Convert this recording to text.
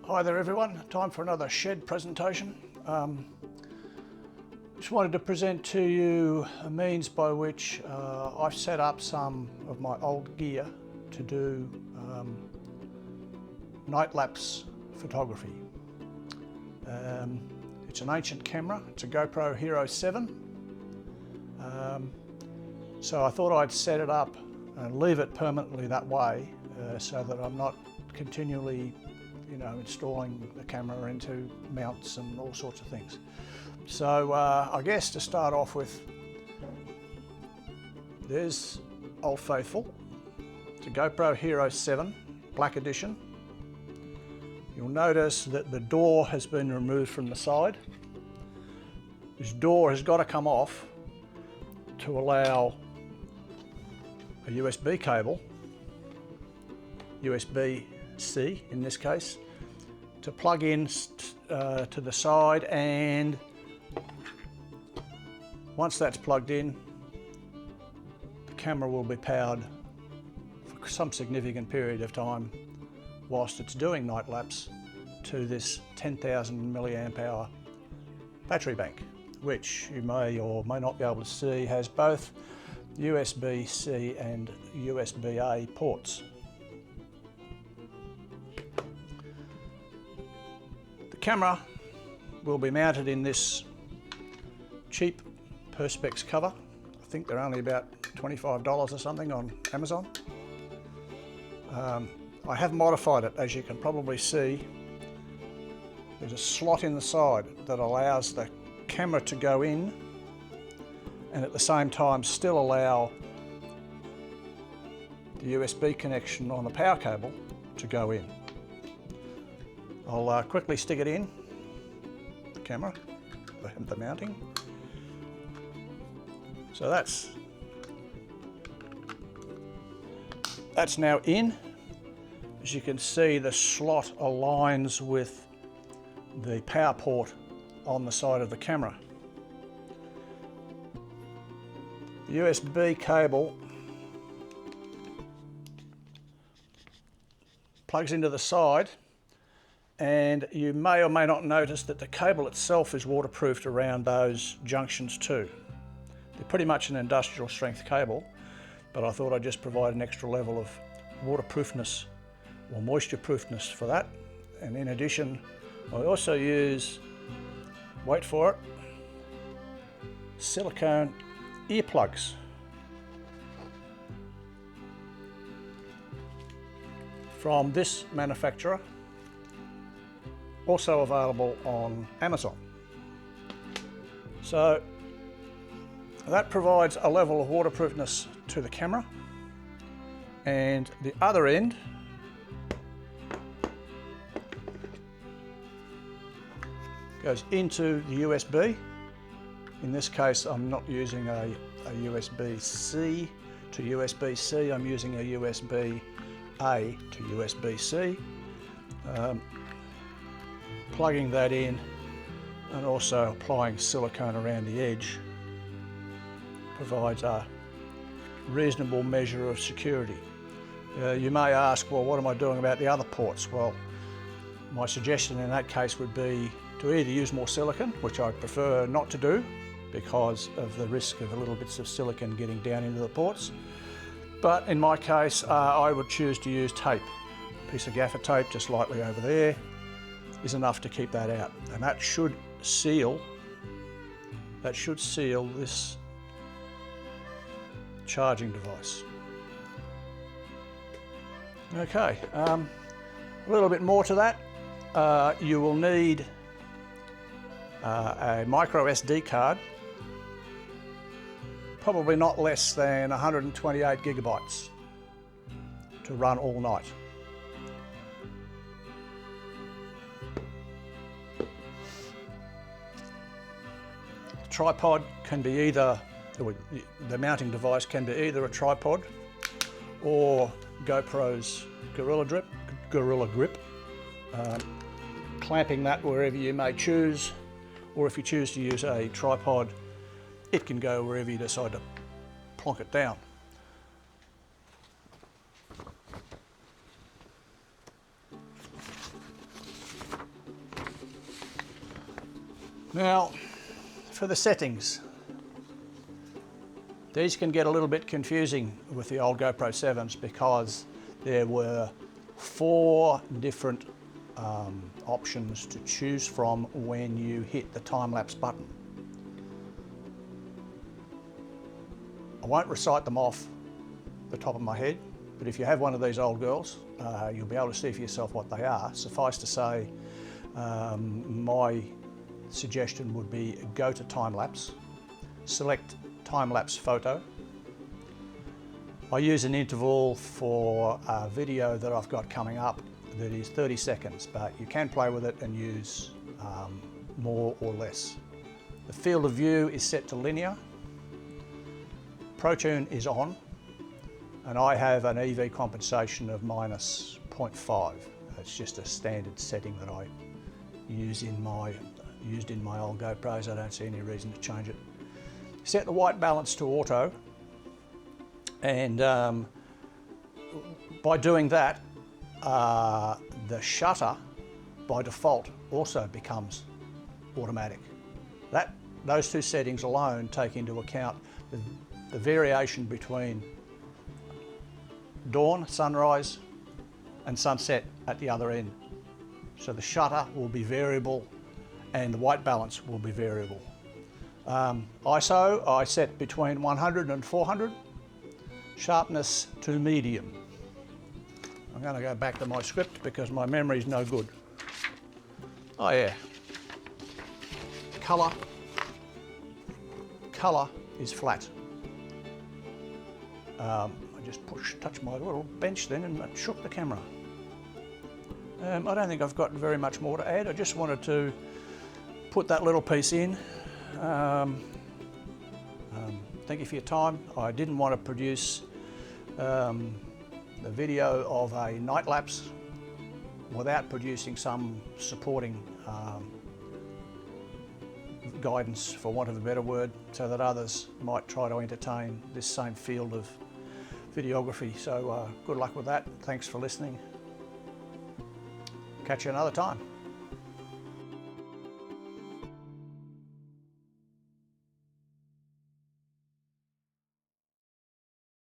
Hi there everyone, time for another shed presentation. Just wanted to present to you a means by which I've set up some of my old gear to do night lapse photography. It's an ancient camera, it's a GoPro Hero 7. So I thought I'd set it up and leave it permanently that way so that I'm not continually installing the camera into mounts and all sorts of things. So I guess to start off with, there's Old Faithful. It's a GoPro Hero 7 Black Edition. You'll notice that the door has been removed from the side. This door has got to come off to allow a USB cable, USB-C in this case, to plug in to the side, and once that's plugged in, the camera will be powered for some significant period of time whilst it's doing night lapse to this 10,000 milliamp hour battery bank, which you may or may not be able to see has both USB-C and USB-A ports. The camera will be mounted in this cheap Perspex cover. I think they're only about $25 or something on Amazon. I have modified it, as you can probably see. There's a slot in the side that allows the camera to go in and at the same time still allow the USB connection on the power cable to go in. I'll quickly stick it in, the camera, the mounting. So that's now in. As you can see, the slot aligns with the power port on the side of the camera. The USB cable plugs into the side, and you may or may not notice that the cable itself is waterproofed around those junctions too. They're pretty much an industrial strength cable, but I thought I'd just provide an extra level of waterproofness or moisture proofness for that. And in addition, I also use, wait for it, silicone earplugs. From this manufacturer, also available on Amazon. So that provides a level of waterproofness to the camera, and the other end goes into the USB. In this case, I'm not using a USB-C to USB-C, I'm using a USB-A to USB-C. Plugging that in and also applying silicone around the edge provides a reasonable measure of security. You may ask, well, what am I doing about the other ports? Well, my suggestion in that case would be to either use more silicone, which I prefer not to do because of the risk of little bits of silicone getting down into the ports. But in my case, I would choose to use tape. A piece of gaffer tape just lightly over there is enough to keep that out, and that should seal this charging device. Okay, a little bit more to that. You will need a micro SD card, probably not less than 128 gigabytes to run all night. The tripod can be either, the mounting device can be either a tripod or GoPro's Gorilla Grip, clamping that wherever you may choose, or if you choose to use a tripod, it can go wherever you decide to plonk it down. Now, for the settings, these can get a little bit confusing with the old GoPro 7s because there were 4 different options to choose from when you hit the time-lapse button. I won't recite them off the top of my head, but if you have one of these old girls, you'll be able to see for yourself what they are. Suffice to say, my suggestion would be go to time-lapse, select time-lapse photo. I use an interval for a video that I've got coming up that is 30 seconds, but you can play with it and use more or less. The field of view is set to linear. ProTune is on, and I have an EV compensation of -0.5. It's just a standard setting that I used in my old GoPros. I don't see any reason to change it. Set the white balance to auto, and by doing that, the shutter by default also becomes automatic. Those 2 settings alone take into account the variation between dawn, sunrise, and sunset at the other end. So the shutter will be variable and the white balance will be variable. ISO I set between 100 and 400, sharpness to medium. I'm going to go back to my script because my memory is no good. Oh yeah, colour is flat. I just touched my little bench then and it shook the camera. I don't think I've got very much more to add. I just wanted to put that little piece in. Thank you for your time. I didn't want to produce the video of a night lapse without producing some supporting guidance, for want of a better word, so that others might try to entertain this same field of videography. So good luck with that. Thanks for listening. Catch you another time.